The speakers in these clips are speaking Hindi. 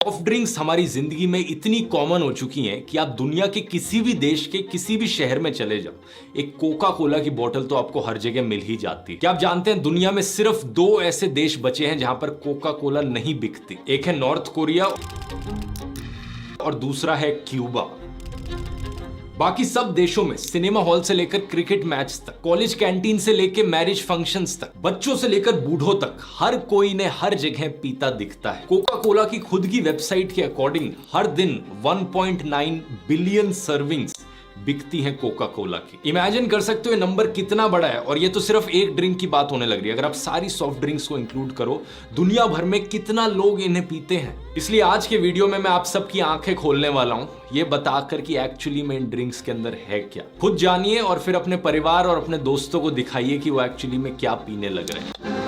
सॉफ्ट ड्रिंक्स हमारी जिंदगी में इतनी कॉमन हो चुकी हैं कि आप दुनिया के किसी भी देश के किसी भी शहर में चले जाओ, एक कोका कोला की बोतल तो आपको हर जगह मिल ही जाती है। क्या आप जानते हैं दुनिया में सिर्फ 2 ऐसे देश बचे हैं जहां पर कोका कोला नहीं बिकती? एक है नॉर्थ कोरिया और दूसरा है क्यूबा। बाकी सब देशों में सिनेमा हॉल से लेकर क्रिकेट मैच तक, कॉलेज कैंटीन से लेकर मैरिज फंक्शंस तक, बच्चों से लेकर बूढ़ों तक हर कोई ने हर जगह पीता दिखता है। कोका कोला की खुद की वेबसाइट के अकॉर्डिंग हर दिन 1.9 बिलियन सर्विंग्स बिकती हैं कोका कोला की। इमेजिन कर सकते हो ये नंबर कितना बड़ा है, और ये तो सिर्फ एक ड्रिंक की बात होने लग रही है। अगर आप सारी सॉफ्ट ड्रिंक्स को इंक्लूड करो, दुनिया भर में कितना लोग इन्हें पीते हैं। इसलिए आज के वीडियो में मैं आप सबकी आंखें खोलने वाला हूं, ये बताकर कि एक्चुअली में इन ड्रिंक्स के अंदर है क्या। खुद जानिए और फिर अपने परिवार और अपने दोस्तों को दिखाइए कि वो एक्चुअली में क्या पीने लग रहे हैं।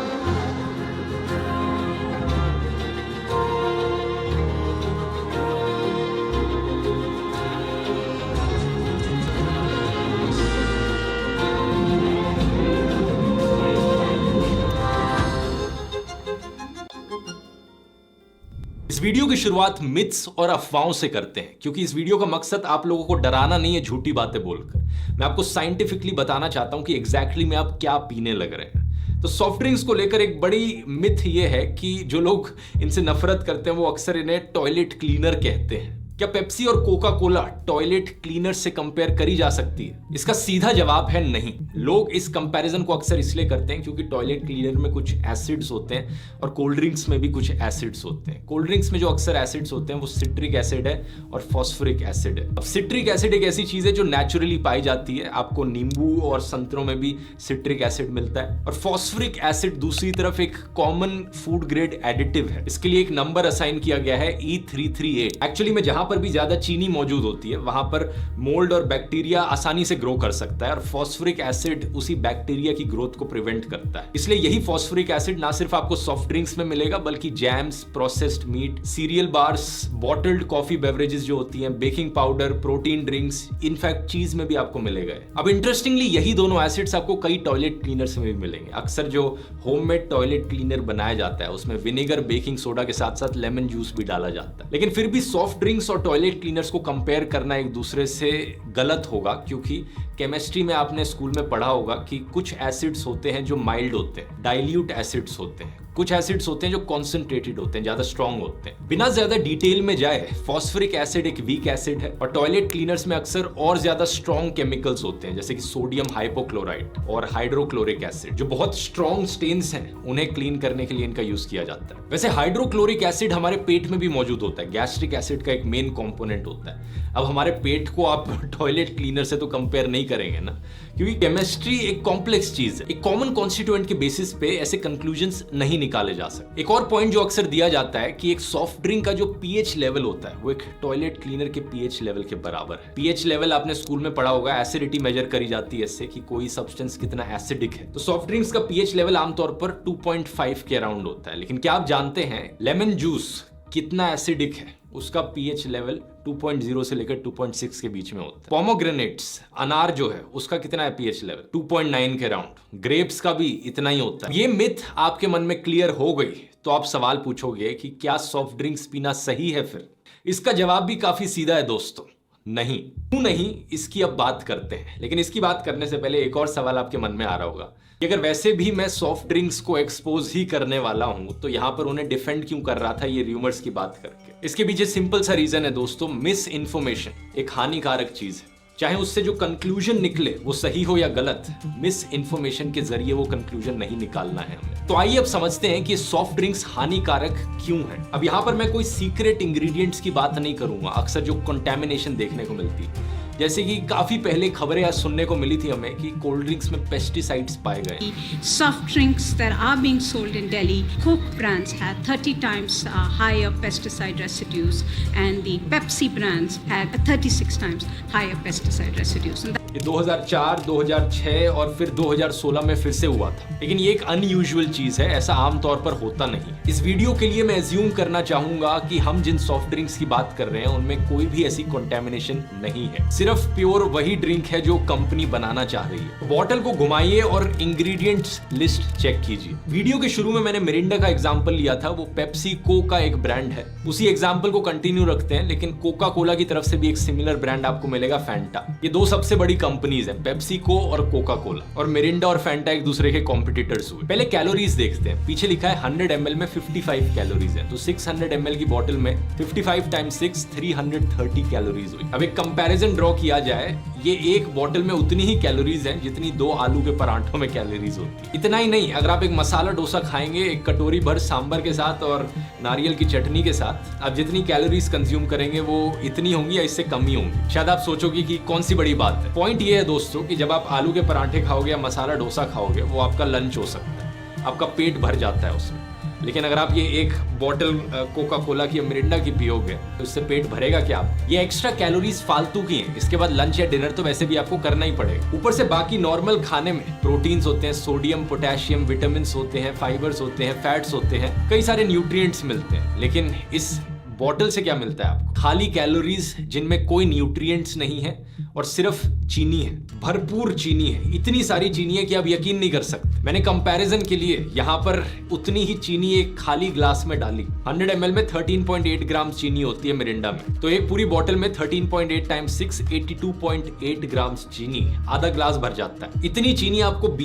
इस वीडियो की शुरुआत मिथ्स और अफवाहों से करते हैं, क्योंकि इस वीडियो का मकसद आप लोगों को डराना नहीं है झूठी बातें बोलकर। मैं आपको साइंटिफिकली बताना चाहता हूं कि एग्जैक्टली में आप क्या पीने लग रहे हैं। तो सॉफ्ट ड्रिंक्स को लेकर एक बड़ी मिथ ये है कि जो लोग इनसे नफरत करते हैं वो अक्सर इन्हें टॉयलेट क्लीनर कहते हैं। क्या पेप्सी और कोका कोला टॉयलेट क्लीनर से कंपेयर करी जा सकती है? इसका सीधा जवाब है नहीं। लोग इस कंपैरिजन को अक्सर इसलिए करते हैं क्योंकि टॉयलेट क्लीनर में कुछ एसिड्स होते हैं और कोल्ड ड्रिंक्स में भी कुछ एसिड्स होते हैं। कोल्ड ड्रिंक्स में जो अक्सर एसिड्स होते हैं वो सिट्रिक एसिड है और फॉस्फोरिक एसिड है। अब सिट्रिक एसिड एक ऐसी चीज है जो नेचुरली पाई जाती है, आपको नींबू और संतरों में भी सिट्रिक एसिड मिलता है। और फॉस्फोरिक एसिड दूसरी तरफ एक कॉमन फूड ग्रेड एडिटिव है। इसके लिए एक नंबर असाइन किया गया है E338। एक्चुअली में जहां पर भी ज्यादा चीनी मौजूद होती है वहां पर मोल्ड और बैक्टीरिया आसानी से ग्रो कर सकता है, और फॉस्फोरिक एसिड उसी बैक्टीरिया की ग्रोथ को प्रिवेंट करता है। इसलिए यही फॉस्फोरिक एसिड ना सिर्फ आपको सॉफ्ट ड्रिंक्स में मिलेगा बल्कि jams, processed meat, cereal bars, bottled coffee beverages जो होती हैं, baking powder, protein drinks, in fact cheese में भी आपको मिलेगा। अब इंटरेस्टिंगली यही दोनों एसिड्स आपको कई टॉयलेट क्लीनर्स में भी मिलेंगे। अक्सर जो होममेड टॉयलेट क्लीनर बनाया जाता है उसमें विनेगर, बेकिंग सोडा के साथ साथ लेमन जूस भी डाला जाता है। लेकिन फिर भी सॉफ्ट ड्रिंक्स और टॉयलेट क्लीनर्स को कंपेयर करना एक दूसरे से गलत होगा, क्योंकि केमिस्ट्री में आपने स्कूल में पढ़ा होगा कि कुछ एसिड्स होते हैं जो माइल्ड होते हैं, डाइल्यूट एसिड्स होते हैं, कुछ एसिड्स होते हैं जो कॉन्सेंट्रेटेड होते हैं, ज्यादा स्ट्रॉन्ग होते हैं। बिना ज्यादा डिटेल में जाए, फॉस्फोरिक एसिड एक वीक एसिड है और टॉयलेट क्लीनर्स में अक्सर और ज्यादा स्ट्रॉन्ग केमिकल्स होते हैं, जैसे कि सोडियम हाइपोक्लोराइड और हाइड्रोक्लोरिक एसिड, जो बहुत स्ट्रॉन्ग स्टेन्स हैं उन्हें क्लीन करने के लिए इनका यूज किया जाता है। वैसे हाइड्रोक्लोरिक एसिड हमारे पेट में भी मौजूद होता है, गैस्ट्रिक एसिड का एक मेन कॉम्पोनेंट होता है। अब हमारे पेट को आप टॉयलेट क्लीनर से तो कंपेयर नहीं करेंगे ना, क्योंकि केमिस्ट्री एक कॉम्प्लेक्स चीज है। एक कॉमन कॉन्स्टिट्यूएंट के बेसिस पे ऐसे कंक्लूजन्स नहीं निकाले जा सकते। एक और पॉइंट जो अक्सर दिया जाता है कि एक सॉफ्ट ड्रिंक का जो पीएच लेवल होता है वो एक टॉयलेट क्लीनर के पीएच लेवल के बराबर है। पीएच लेवल आपने स्कूल में पढ़ा होगा, एसिडिटी मेजर करी जाती है इससे कि कोई सब्सटेंस कितना एसिडिक है। तो सॉफ्ट ड्रिंक्स का पीएच लेवल आमतौर पर 2.5 के अराउंड होता है। लेकिन क्या आप जानते हैं लेमन जूस कितना एसिडिक है? उसका पीएच लेवल 2.0 से लेकर 2.6 के बीच में होता है। पोमोग्रेनेट्स, अनार जो है, उसका कितना है पीएच लेवल? 2.9 के अराउंड। ग्रेप्स का भी इतना ही होता है। ये मिथ आपके मन में क्लियर हो गई तो आप सवाल पूछोगे कि क्या सॉफ्ट ड्रिंक्स पीना सही है? फिर इसका जवाब भी काफी सीधा है दोस्तों, नहीं। क्यों नहीं, इसकी अब बात करते हैं। लेकिन इसकी बात करने से पहले एक और सवाल आपके मन में आ रहा होगा कि अगर वैसे भी मैं सॉफ्ट ड्रिंक्स को एक्सपोज ही करने वाला हूं तो यहां पर उन्हें डिफेंड क्यों कर रहा था ये रूमर्स की बात करके? इसके पीछे सिंपल सा रीजन है दोस्तों, मिस इन्फॉर्मेशन एक हानिकारक चीज है। चाहे उससे जो कंक्लूजन निकले वो सही हो या गलत, मिस इन्फॉर्मेशन के जरिए वो कंक्लूजन नहीं निकालना है हमें। तो आइए अब समझते हैं कि सॉफ्ट ड्रिंक्स हानिकारक क्यों है। अब यहाँ पर मैं कोई सीक्रेट इंग्रेडिएंट्स की बात नहीं करूंगा, अक्सर जो कंटेमिनेशन देखने को मिलती है, जैसे कि काफी पहले खबरें आज सुनने को मिली थी हमें कि कोल्ड ड्रिंक्स में पेस्टिसाइड्स पाए गए। Soft drinks that are being sold in Delhi, Coke brands had 30 times higher pesticide residues, and the Pepsi brands had 36 times higher pesticide residues. And ये 2004, 2006 और फिर 2016 में फिर से हुआ था। लेकिन ये एक अनयूजुअल चीज है, ऐसा आमतौर पर होता नहीं। इस वीडियो के लिए मैं एज्यूम करना चाहूंगा कि हम जिन सॉफ्ट ड्रिंक्स की बात कर रहे हैं उनमें कोई भी ऐसी कंटेमिनेशन नहीं है, सिर्फ प्योर वही ड्रिंक है जो कंपनी बनाना चाह रही है। बॉटल को घुमाइए और इंग्रेडिएंट्स लिस्ट चेक कीजिए। वीडियो के शुरू में मैंने मिरिंडा का एग्जांपल लिया था, वो पेप्सिको का एक ब्रांड है। उसी एग्जांपल को कंटिन्यू रखते हैं, लेकिन कोका कोला की तरफ से भी एक सिमिलर ब्रांड आपको मिलेगा, फैंटा। ये दो सबसे बड़ी कंपनीज हैं, पेप्सिको और कोका कोला। और मिरिंडा और फैंटा एक दूसरे के कॉम्पिटिटर्स हुए। पहले कैलोरीज देखते हैं। पीछे लिखा है 100 ml में 55 कैलोरीज है, तो 600 ml की बोतल में 55 × 6 330 कैलोरीज हुई। अब एक कंपैरिजन ड्रॉ किया जाए, ये एक बोतल में उतनी ही कैलोरीज हैं जितनी 2 आलू के परांठों में कैलोरीज होती है। इतना ही नहीं, अगर आप एक मसाला डोसा खाएंगे एक कटोरी भर सांभर के साथ और नारियल की चटनी के साथ, आप जितनी कैलोरीज कंज्यूम करेंगे वो इतनी होंगी या इससे कम ही होंगी। शायद आप सोचोगे कि कौन सी बड़ी बात है। पॉइंट ये है दोस्तों कि जब आप आलू के परांठे खाओगे या मसाला डोसा खाओगे, वो आपका लंच हो सकता है, आपका पेट भर जाता है उसमें। लेकिन अगर आप ये एक बॉटल कोका कोला की या मिरिंडा की पियोगे तो इससे पेट भरेगा क्या? ये एक्स्ट्रा कैलोरीज फालतू की हैं। इसके बाद लंच या डिनर तो वैसे भी आपको करना ही पड़ेगा। ऊपर से बाकी नॉर्मल खाने में प्रोटीन्स होते हैं, सोडियम, पोटेशियम, विटामिन होते हैं, फाइबर्स होते हैं, फैट्स होते हैं, कई सारे न्यूट्रिएंट्स मिलते हैं। लेकिन इस बॉटल से क्या मिलता है आपको? खाली कैलोरीज जिनमें कोई न्यूट्रिएंट्स नहीं है और सिर्फ चीनी है, भरपूर चीनी है। इतनी सारी चीनी है कि आप यकीन नहीं कर सकते। मैंने कंपैरिजन के लिए यहाँ पर उतनी ही चीनी एक खाली ग्लास में डाली। 100 ml में 13.8 ग्राम चीनी होती है मिरिंडा में, तो एक पूरी बोतल में 13.8 × 6 82.8 ग्राम चीनी, आधा ग्लास भर जाता है। इतनी चीनी आपको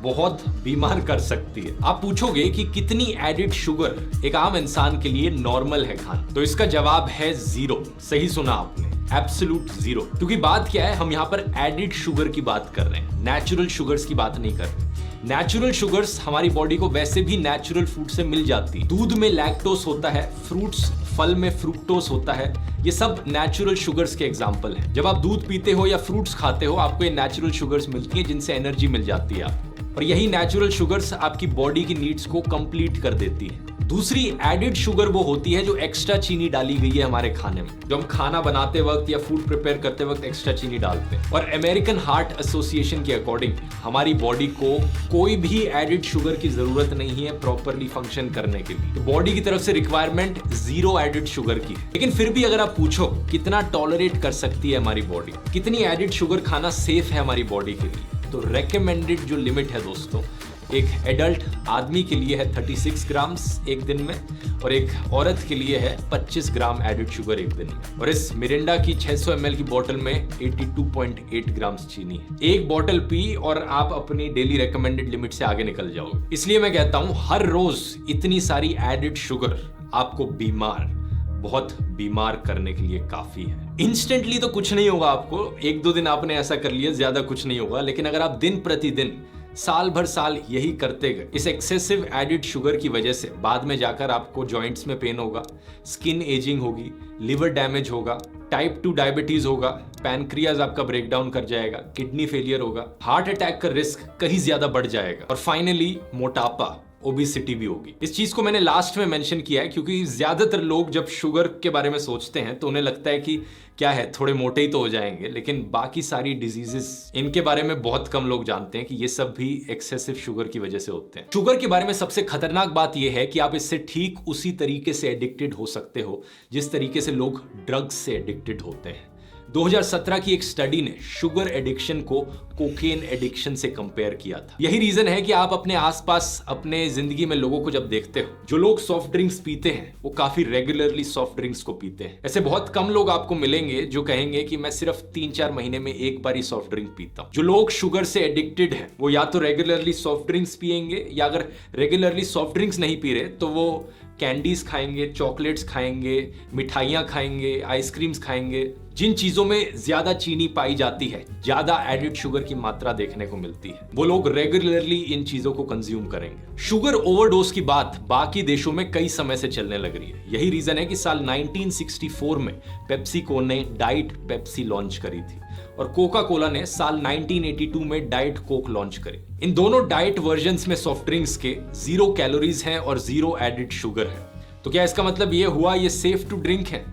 बहुत बीमार कर सकती है। आप पूछोगे कि कितनी एडिड शुगर एक आम इंसान के लिए नॉर्मल है खाना, तो इसका जवाब है 0। सही सुना आपने, एब्सोल्यूट 0। क्योंकि बात क्या है, हम यहाँ पर एडिड शुगर की बात कर रहे हैं, नेचुरल शुगर्स की बात नहीं कर रहे। नेचुरल शुगर्स हमारी बॉडी को वैसे भी नेचुरल फूड से मिल जाती है। दूध में लैक्टोस होता है, फ्रूट्स फल में फ्रुक्टोस होता है, ये सब नेचुरल शुगर्स के एग्जाम्पल हैं। जब आप दूध पीते हो या फ्रूट्स खाते हो, आपको ये नेचुरल शुगर्स मिलती हैं जिनसे एनर्जी मिल जाती है आपको, और यही नेचुरल शुगर्स आपकी बॉडी की नीड्स को कंप्लीट कर देती है। दूसरी एडिड शुगर वो होती है जो एक्स्ट्रा चीनी डाली गई है हमारे खाने में, जो हम खाना बनाते वक्त या फूड प्रिपेयर करते वक्त एक्स्ट्रा चीनी डालते हैं। और अमेरिकन हार्ट एसोसिएशन के अकॉर्डिंग हमारी बॉडी को कोई भी एडिड शुगर की जरूरत नहीं है प्रॉपरली फंक्शन करने के लिए। तो बॉडी की तरफ से रिक्वायरमेंट 0 एडिड शुगर की है। लेकिन फिर भी अगर आप पूछो कितना टॉलरेट कर सकती है हमारी बॉडी, कितनी एडिड शुगर खाना सेफ है हमारी बॉडी के लिए, तो रेकमेंडेड जो लिमिट है दोस्तों, एक एडल्ट आदमी के लिए है 36 ग्राम एक दिन में, और एक औरत के लिए है 25 ग्राम एडिड शुगर एक दिन में। और इस मिरिंडा की 600 ml की बोतल में 82.8 ग्राम चीनी है। एक बोतल पी और आप अपनी डेली रेकमेंडेड लिमिट से आगे निकल जाओगे। इसलिए मैं कहता हूं हर रोज इतनी सारी एडिड शुगर आपको बहुत बीमार करने के लिए काफी है। इंस्टेंटली तो कुछ नहीं होगा आपको, 1-2 दिन आपने ऐसा कर लिया, ज्यादा कुछ नहीं होगा। लेकिन अगर आप दिन प्रतिदिन साल भर साल यही करते गए, इस एक्सेसिव एडिड शुगर की वजह से बाद में जाकर आपको जॉइंट्स में पेन होगा, स्किन एजिंग होगी, लिवर डैमेज होगा, टाइप 2 डायबिटीज होगा, पैनक्रियाज आपका ब्रेकडाउन कर जाएगा, किडनी फेलियर होगा, हार्ट अटैक का रिस्क कहीं ज्यादा बढ़ जाएगा, और फाइनली मोटापा, ओबेसिटी भी होगी। इस चीज को मैंने लास्ट में मेंशन किया है क्योंकि ज्यादातर लोग जब शुगर के बारे में सोचते हैं तो उन्हें लगता है कि क्या है, थोड़े मोटे ही तो हो जाएंगे, लेकिन बाकी सारी डिजीजेस इनके बारे में बहुत कम लोग जानते हैं कि ये सब भी एक्सेसिव शुगर की वजह से होते हैं। शुगर के बारे में सबसे खतरनाक बात यह है कि आप इससे ठीक उसी तरीके से एडिक्टेड हो सकते हो जिस तरीके से लोग ड्रग्स से एडिक्टेड होते हैं। 2017 की एक स्टडी ने शुगर एडिक्शन को कोकेन एडिक्शन से कंपेयर किया था। यही रीजन है कि आप अपने आसपास अपने जिंदगी में लोगों को जब देखते हो, जो लोग सॉफ्ट ड्रिंक्स पीते हैं वो काफी रेगुलरली सॉफ्ट ड्रिंक्स को पीते हैं। ऐसे बहुत कम लोग आपको मिलेंगे जो कहेंगे कि मैं सिर्फ 3-4 महीने में एक बार ही सॉफ्ट ड्रिंक पीता हूं। जो लोग शुगर से एडिक्टेड हैं वो या तो रेगुलरली सॉफ्ट ड्रिंक्स पिएंगे, या अगर रेगुलरली सॉफ्ट ड्रिंक्स नहीं पी रहे तो वो कैंडीज खाएंगे, चॉकलेट्स खाएंगे, मिठाइयां खाएंगे, आइसक्रीम्स खाएंगे। जिन चीजों में ज्यादा चीनी पाई जाती है, ज्यादा एडिड शुगर की मात्रा देखने को मिलती है, वो लोग रेगुलरली इन चीजों को कंज्यूम करेंगे। शुगर ओवरडोज की बात बाकी देशों में कई समय से चलने लग रही है। यही रीजन है कि साल 1964 में पेप्सिको ने डाइट पेप्सी लॉन्च करी थी और कोका कोला ने साल 1982 में डाइट कोक लॉन्च करी। इन दोनों डाइट वर्जन्स में सॉफ्ट ड्रिंक्स के 0 कैलोरीज हैं और 0 एडिड शुगर है। तो क्या इसका मतलब ये हुआ ये सेफ टू ड्रिंक है?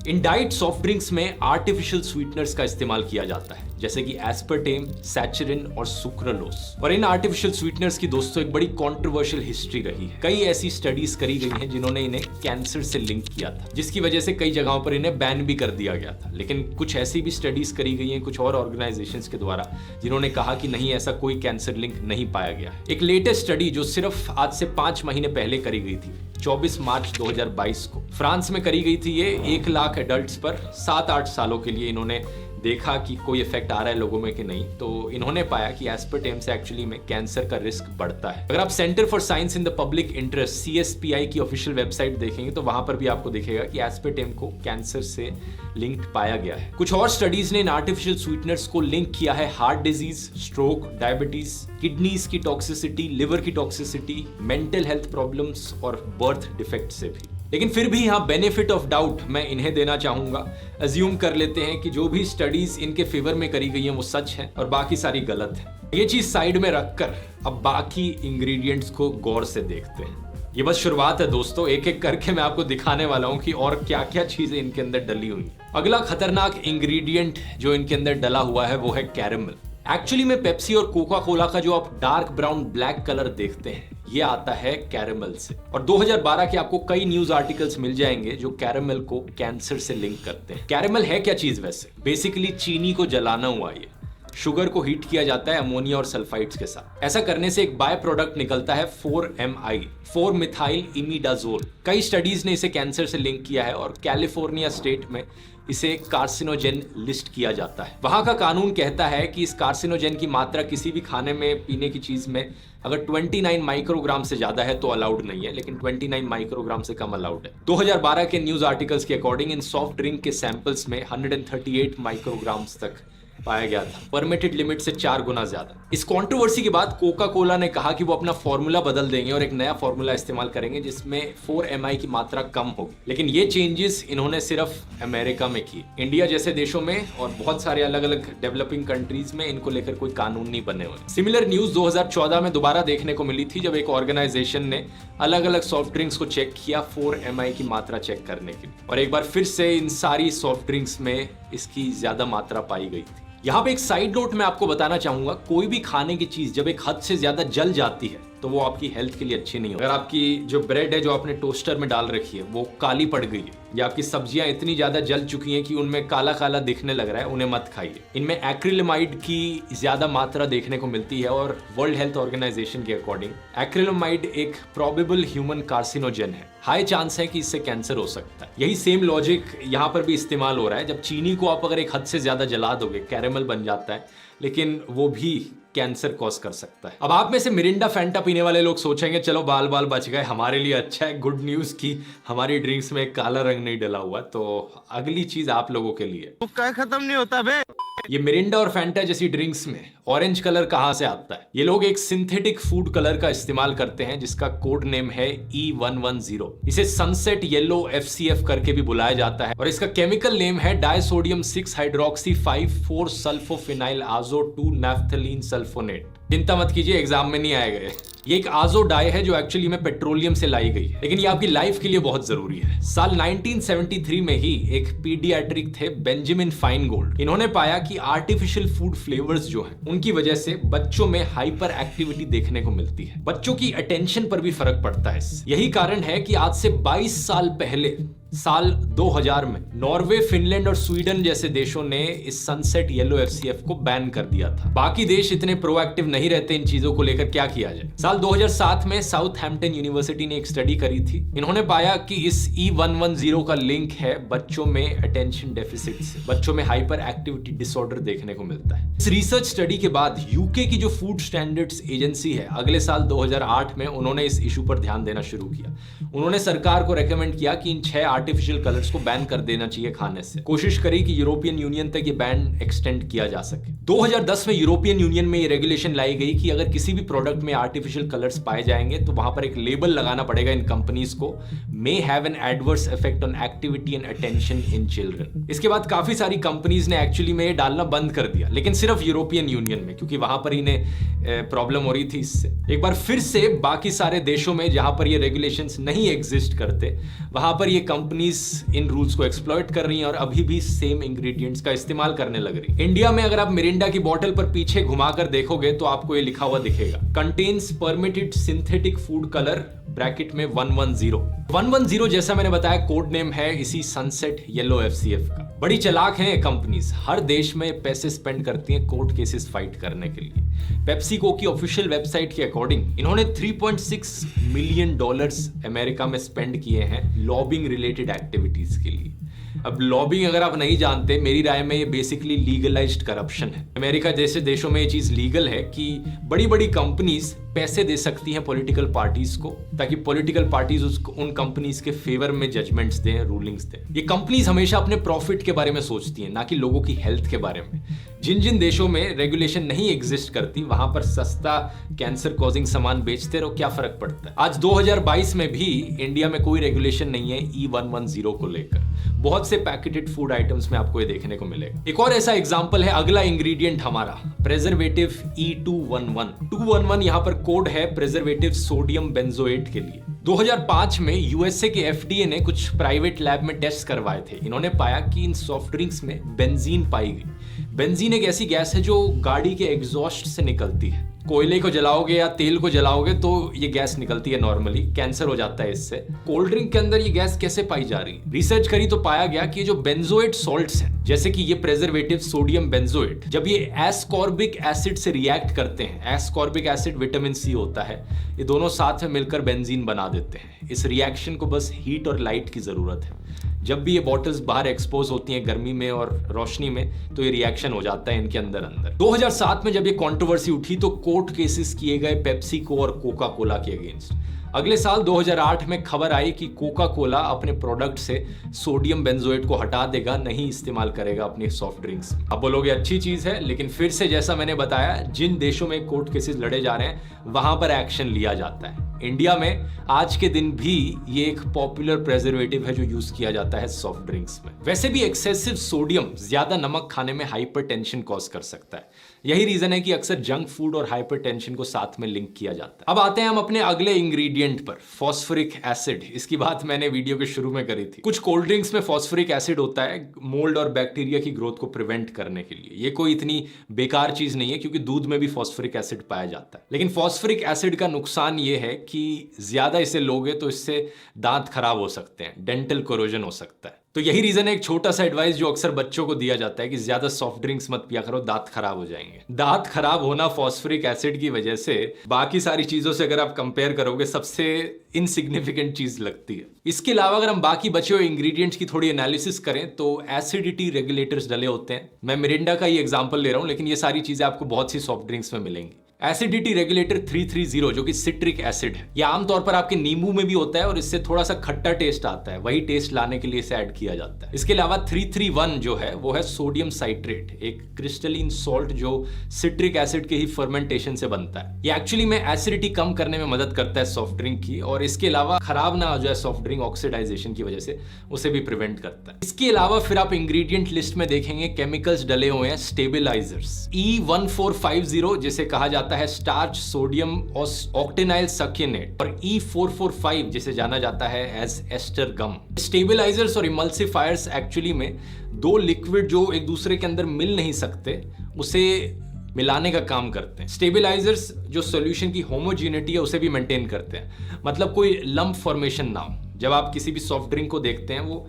इन डाइट सॉफ्ट ड्रिंक्स में आर्टिफिशियल स्वीटनर्स का इस्तेमाल किया जाता है, जैसे कि एस्पर्टेम, सैचरिन और सुक्रालोस। और इन आर्टिफिशियल स्वीटनर्स की दोस्तों एक बड़ी कंट्रोवर्शियल हिस्ट्री रही है। कई ऐसी स्टडीज करी गई हैं जिन्होंने इन्हें कैंसर से लिंक किया था, जिसकी वजह से कई जगहों पर इन्हें बैन भी कर दिया गया था। लेकिन कुछ ऐसी भी स्टडीज करी गई हैं कुछ और ऑर्गेनाइजेशंस के द्वारा जिन्होंने कहा कि नहीं, ऐसा कोई कैंसर लिंक नहीं पाया गया। एक लेटेस्ट स्टडी जो सिर्फ आज से 5 महीने पहले करी गई थी, 24 मार्च 2022 को फ्रांस में करी गई थी। ये 1 लाख एडल्ट्स पर 7-8 सालों के लिए इन्होंने देखा कि कोई इफेक्ट आ रहा है लोगों में कि नहीं। तो इन्होंने पाया कि एस्पर्टेम से एक्चुअली में कैंसर का रिस्क बढ़ता है। अगर आप centre for science in the public interest CSPI की ऑफिशियल वेबसाइट देखेंगे तो वहां पर भी आपको दिखेगा कि एस्पर्टेम को कैंसर से लिंक्ड पाया गया है। कुछ और स्टडीज ने इन आर्टिफिशियल स्वीटनर्स को लिंक किया है heart disease, stroke, diabetes, kidneys की टॉक्सिसिटी, लिवर की टॉक्सिसिटी, मेंटल हेल्थ प्रॉब्लम्स और बर्थ डिफेक्ट से भी। लेकिन फिर भी यहाँ बेनिफिट ऑफ डाउट मैं इन्हें देना चाहूंगा। अज्यूम कर लेते हैं कि जो भी स्टडीज इनके फेवर में करी गई हैं वो सच है और बाकी सारी गलत है। ये चीज साइड में रखकर अब बाकी इंग्रेडिएंट्स को गौर से देखते हैं। ये बस शुरुआत है दोस्तों, एक एक करके मैं आपको दिखाने वाला हूं कि और क्या क्या चीजें इनके अंदर डली हुई हैं। अगला खतरनाक इंग्रेडिएंट जो इनके अंदर डला हुआ है वो है कैरेमल। एक्चुअली में पेप्सी और कोका कोला का जो आप डार्क ब्राउन ब्लैक कलर देखते हैं ये आता है कैरेमल से। और 2012 के आपको कई न्यूज आर्टिकल्स मिल जाएंगे जो कैरेमल को कैंसर से लिंक करते हैं। कैरेमल है क्या चीज वैसे? बेसिकली चीनी को जलाना हुआ ये। शुगर को हीट किया जाता है अमोनिया और सल्फाइड्स के साथ। ऐसा करने से एक बाय प्रोडक्ट निकलता है 4-MI, 4-मिथाइल इमिडाजोल। कई स्टडीज ने इसे कैंसर से लिंक किया है और कैलिफोर्निया स्टेट में इसे कार्सिनोजेन लिस्ट किया जाता है। वहां का कानून कहता है कि इस कार्सिनोजेन की मात्रा किसी भी खाने में, पीने की चीज में अगर 29 माइक्रोग्राम से ज्यादा है तो अलाउड नहीं है, लेकिन 29 माइक्रोग्राम से कम अलाउड है। 2012 के न्यूज आर्टिकल्स के अकॉर्डिंग इन सॉफ्ट ड्रिंक के सैंपल्स में 138 माइक्रोग्राम्स तक पाया गया था, परमिटेड लिमिट से 4 गुना ज्यादा। इस कंट्रोवर्सी के बाद कोका कोला ने कहा कि वो अपना फॉर्मूला बदल देंगे और एक नया फॉर्मूला इस्तेमाल करेंगे जिसमें 4-MI की मात्रा कम होगी। लेकिन ये चेंजेस इन्होंने सिर्फ अमेरिका में की। इंडिया जैसे देशों में और बहुत सारे अलग अलग डेवलपिंग कंट्रीज में इनको लेकर कोई कानून नहीं बने हुए। सिमिलर न्यूज 2014 में दोबारा देखने को मिली थी जब एक ऑर्गेनाइजेशन ने अलग अलग सॉफ्ट ड्रिंक्स को चेक किया 4-MI की मात्रा चेक करने के लिए, और एक बार फिर से इन सारी सॉफ्ट ड्रिंक्स में इसकी ज्यादा मात्रा पाई गई थी। यहाँ पे एक साइड नोट मैं आपको बताना चाहूंगा, कोई भी खाने की चीज जब एक हद से ज्यादा जल जाती है तो वो आपकी हेल्थ के लिए अच्छी नहीं होगी। अगर आपकी जो ब्रेड है जो आपने टोस्टर में डाल रखी है वो काली पड़ गई है, या आपकी सब्जियां इतनी ज्यादा जल चुकी हैं कि उनमें काला काला दिखने लग रहा है, उन्हें मत खाइए। इनमें एक्रिलेमाइड की ज्यादा मात्रा देखने को मिलती है और वर्ल्ड हेल्थ ऑर्गेनाइजेशन के अकॉर्डिंग एक्रिलेमाइड एक प्रोबेबल ह्यूमन कार्सिनोजेन है। हाई चांस है कि इससे कैंसर हो सकता है। यही सेम लॉजिक यहाँ पर भी इस्तेमाल हो रहा है। जब चीनी को आप अगर एक हद से ज्यादा जला दोगे कैरेमल बन जाता है, लेकिन वो भी कैंसर कॉज कर सकता है। अब आप में से मिरिंडा फैंटा पीने वाले लोग सोचेंगे चलो बाल बाल बच गए, हमारे लिए अच्छा है, गुड न्यूज की हमारी ड्रिंक्स में काला रंग नहीं डला हुआ। तो अगली चीज आप लोगों के लिए, खत्म नहीं होता बे। ये मिरिंडा और फैंटा जैसी ड्रिंक्स में ऑरेंज कलर कहां से आता है? ये लोग एक सिंथेटिक फूड कलर का इस्तेमाल करते हैं जिसका कोड नेम है E110। इसे सनसेट येलो FCF करके भी बुलाया जाता है और इसका केमिकल नेम है डायसोडियम 6 हाइड्रोक्सी 5,4 सल्फोफिनाइल आजो 2 नैफ्थलीन सल्फोनेट। चिंता मत कीजिए, एग्जाम में नहीं आएगा ये एक आजो डाई है जो एक्चुअली में पेट्रोलियम से लाई गई है, लेकिन ये आपकी लाइफ के लिए बहुत जरूरी है। साल 1973 में ही एक पीडियाट्रिक थे बेंजामिन फाइनगोल्ड। इन्होंने पाया कि आर्टिफिशियल फूड फ्लेवर्स जो हैं उनकी वजह से बच्चों में हाइपर एक्टिविटी देखने को मिलती है, बच्चों की अटेंशन पर भी फर्क पड़ता है। यही कारण है कि आज से 22 साल पहले साल 2000 में नॉर्वे, फिनलैंड और स्वीडन जैसे देशों ने इस सनसेट येलो FCF को बैन कर दिया था। बाकी देश इतने प्रोएक्टिव नहीं रहते इन चीजों को लेकर, क्या किया जाए। साल 2007 में साउथहैम्पटन यूनिवर्सिटी ने एक स्टडी करी थी। इन्होंने पाया कि इस E110 का लिंक है बच्चों में अटेंशन डेफिसिट से, बच्चों में हाइपर एक्टिविटी डिसऑर्डर देखने को मिलता है। इस रिसर्च स्टडी के बाद यूके की जो फूड स्टैंडर्ड्स एजेंसी है, अगले साल 2008 में उन्होंने इस इशू पर ध्यान देना शुरू किया। उन्होंने सरकार को रेकमेंड किया कि इन 6 आर्टिफिशियल कलर्स को बैन कर देना चाहिए खाने से। कोशिश करी कि यूरोपियन यूनियन तक ये बैन एक्सटेंड किया जा सके। 2010 में यूरोपियन यूनियन में ये रेगुलेशन लाई गई कि अगर किसी भी प्रोडक्ट में आर्टिफिशियल कलर्स पाए जाएंगे तो वहां पर एक लेबल लगाना पड़ेगा इन कंपनीज को may have an adverse effect on activity and attention in children। इसके बाद काफी सारी कंपनीज ने एक्चुअली में ये डालना बंद कर दिया, लेकिन सिर्फ यूरोपियन यूनियन में, क्योंकि वहां पर इन्हें प्रॉब्लम हो रही थी इससे। एक बार फिर से बाकी सारे देशों में जहां पर ये रेगुलेशंस नहीं एग्जिस्ट करते, वहां पर ये कंपनीज इन रूल्स को एक्सप्लॉइट कर रही हैं और अभी भी सेम इंग्रेडिएंट्स का इस्तेमाल करने लग रही। इंडिया में अगर आप मिरिंडा की बोतल पर पीछे घुमाकर देखोगे तो आपको ये लिखा हुआ दिखेगा, contains permitted synthetic food colour bracket में 110। 110 जैसा मैंने बताया कोड नेम है इसी सनसेट येलो FCF का। बड़ी चालाक हैं कंपनीज, हर देश में पैसे स्पेंड करती हैं कोर्ट केसेस फाइट करने के लिए। पेप्सिको की ऑफिशियल वेबसाइट के अकॉर्डिंग इन्होंने $3.6 मिलियन अमेरिका में स्पेंड किए हैं लॉबिंग रिलेटेड एक्टिविटीज के लिए। अब लॉबिंग अगर आप नहीं जानते, मेरी राय में ये बेसिकली लीगलाइज्ड करप्शन है। अमेरिका जैसे देशों में ये चीज लीगल है कि बड़ी बड़ी कंपनीज पैसे दे सकती हैं पॉलिटिकल पार्टीज को, ताकि पॉलिटिकल पार्टीज उन कंपनीज के फेवर में जजमेंट्स दें, रूलिंग्स दें। ये कंपनीज हमेशा अपने प्रॉफिट के बारे में सोचती हैं, ना कि लोगों की हेल्थ के बारे में। जिन जिन देशों में रेगुलेशन नहीं एग्जिस्ट करती, वहां पर सस्ता कैंसर कॉजिंग सामान बेचते रहो, क्या फर्क पड़ता है। आज 2022 में भी इंडिया में कोई रेगुलेशन नहीं है E110 को लेकर। बहुत से पैकेटेड फूड आइटम्स में आपको ये देखने को मिलेगा। एक और ऐसा एग्जांपल है, अगला इंग्रेडिएंट हमारा प्रेजर्वेटिव E211। 211 यहां पर कोड है प्रेजर्वेटिव सोडियम बेंजोएट के लिए। 2005 में यूएसए के FDA ने कुछ प्राइवेट लैब में टेस्ट करवाए थे। इन्होंने पाया कि इन सॉफ्ट ड्रिंक्स में बेंजीन पाई गई। बेंजीन एक ऐसी गैस है जो गाड़ी के एग्जॉस्ट से निकलती है। कोयले को जलाओगे या तेल को जलाओगे तो ये गैस निकलती है, नॉर्मली कैंसर हो जाता है इससे। कोल्ड ड्रिंक के अंदर ये गैस कैसे पाई जा रही है? रिसर्च करी तो पाया गया कि ये जो बेंजोएट सॉल्ट्स हैं, जैसे कि ये प्रेजर्वेटिव सोडियम बेंजोएट, जब ये एस्कॉर्बिक एसिड से रिएक्ट करते हैं, एस्कॉर्बिक एसिड विटामिन C होता है, ये दोनों साथ में मिलकर बेंजीन बना देते हैं। इस रिएक्शन को बस हीट और लाइट की जरूरत है। जब भी ये बॉटल्स बाहर एक्सपोज होती हैं गर्मी में और रोशनी में, तो ये रिएक्शन हो जाता है इनके अंदर। 2007 में जब ये कंट्रोवर्सी उठी तो कोर्ट केसेस किए गए पेप्सिको और कोका कोला के अगेंस्ट। अगले साल 2008 में खबर आई कि कोका कोला अपने प्रोडक्ट से सोडियम बेंजोएट को हटा देगा, नहीं इस्तेमाल करेगा अपनी सॉफ्ट ड्रिंक्स। अब बोलोगे अच्छी चीज है, लेकिन फिर से जैसा मैंने बताया, जिन देशों में कोर्ट केसेस लड़े जा रहे हैं वहां पर एक्शन लिया जाता है। इंडिया में आज के दिन भी ये एक पॉपुलर प्रेजर्वेटिव है जो यूज किया जाता है सॉफ्ट ड्रिंक्स में। वैसे भी एक्सेसिव सोडियम, ज्यादा नमक खाने में हाइपरटेंशन कॉज कर सकता है। यही रीजन है कि अक्सर जंक फूड और हाइपरटेंशन को साथ में लिंक किया जाता है। अब आते हैं हम अपने अगले इंग्रेडिएंट पर, फॉस्फोरिक एसिड। इसकी बात मैंने वीडियो के शुरू में करी थी। कुछ कोल्ड ड्रिंक्स में फॉस्फोरिक एसिड होता है मोल्ड और बैक्टीरिया की ग्रोथ को प्रिवेंट करने के लिए। ये कोई इतनी बेकार चीज नहीं है, क्योंकि दूध में भी फॉस्फोरिक एसिड पाया जाता है। लेकिन फॉस्फोरिक एसिड का नुकसान ये है कि ज्यादा इसे लोगे तो इससे दांत खराब हो सकते हैं, डेंटल कोरोजन हो सकता है। तो यही रीजन है, एक छोटा सा एडवाइस जो अक्सर बच्चों को दिया जाता है कि ज्यादा सॉफ्ट ड्रिंक्स मत पिया करो, दांत खराब हो जाएंगे। दांत खराब होना फॉस्फोरिक एसिड की वजह से बाकी सारी चीजों से अगर आप कंपेयर करोगे सबसे इनसिग्निफिकेंट चीज लगती है। इसके अलावा अगर हम बाकी बचे हुए इंग्रेडिएंट्स की थोड़ी एनालिसिस करें तो एसिडिटी रेगुलेटर्स डले होते हैं। मैं मिरिंडा का ही एग्जांपल ले रहा हूं, लेकिन ये सारी चीजें आपको बहुत सी सॉफ्ट ड्रिंक्स में मिलेंगी। एसिडिटी रेगुलेटर 330 जो कि सिट्रिक एसिड है, यह आमतौर पर आपके नींबू में भी होता है और इससे थोड़ा सा खट्टा टेस्ट आता है, वही टेस्ट लाने के लिए इसे ऐड किया जाता है। इसके अलावा 331 जो है वो है सोडियम साइट्रेट, एक क्रिस्टलीन सॉल्ट जो सिट्रिक एसिड के ही फर्मेंटेशन से बनता है। ये एक्चुअली में एसिडिटी कम करने में मदद करता है सॉफ्ट ड्रिंक की, और इसके अलावा खराब ना हो जाए सॉफ्ट ड्रिंक ऑक्सीडाइजेशन की वजह से, उसे भी प्रिवेंट करता है। इसके अलावा फिर आप इंग्रेडिएंट लिस्ट में देखेंगे केमिकल्स डले हुए हैं स्टेबिलाइजर्स। E1450 जिसे कहा जाता है स्टार्च सोडियम ऑक्टेनाइल सक्रिनेट, और E445 जिसे जाना जाता है एज एस्टर गम। स्टेबिलाइजर्स और इमल्सिफायर्स एक्चुअली में दो लिक्विड जो एक दूसरे के अंदर मिल नहीं सकते उसे मिलाने का काम करते हैं। स्टेबिलाइजर्स जो सॉल्यूशन की होमोजेनिटी है उसे भी मेंटेन करते हैं, मतलब कोई लंप फॉर्मेशन ना हो। जब आप किसी भी सॉफ्ट ड्रिंक को देखते हैं वो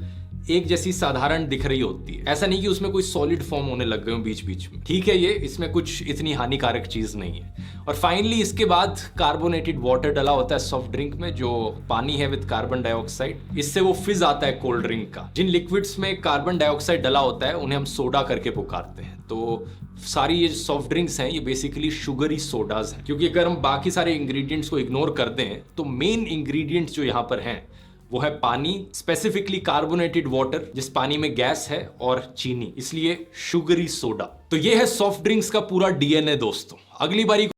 एक जैसी साधारण दिख रही होती है, ऐसा नहीं कि उसमें कोई सॉलिड फॉर्म होने लग गए हो बीच बीच में। ठीक है, ये इसमें कुछ इतनी हानिकारक चीज नहीं है। और फाइनली इसके बाद कार्बोनेटेड वाटर डला होता है सॉफ्ट ड्रिंक में, जो पानी है विद कार्बन डाइऑक्साइड। इससे वो फिज आता है कोल्ड ड्रिंक का। जिन लिक्विड्स में कार्बन डाइऑक्साइड डला होता है उन्हें हम सोडा करके पुकारते हैं। तो सारी ये सॉफ्ट ड्रिंक्स हैं ये बेसिकली शुगरी सोडाज हैं, क्योंकि अगर हम बाकी सारे इंग्रेडिएंट्स को इग्नोर कर दें तो मेन इंग्रेडिएंट्स जो यहाँ पर हैं वो है पानी, स्पेसिफिकली कार्बोनेटेड वाटर जिस पानी में गैस है, और चीनी, इसलिए शुगरी सोडा। तो ये है सॉफ्ट ड्रिंक्स का पूरा DNA दोस्तों। अगली बारी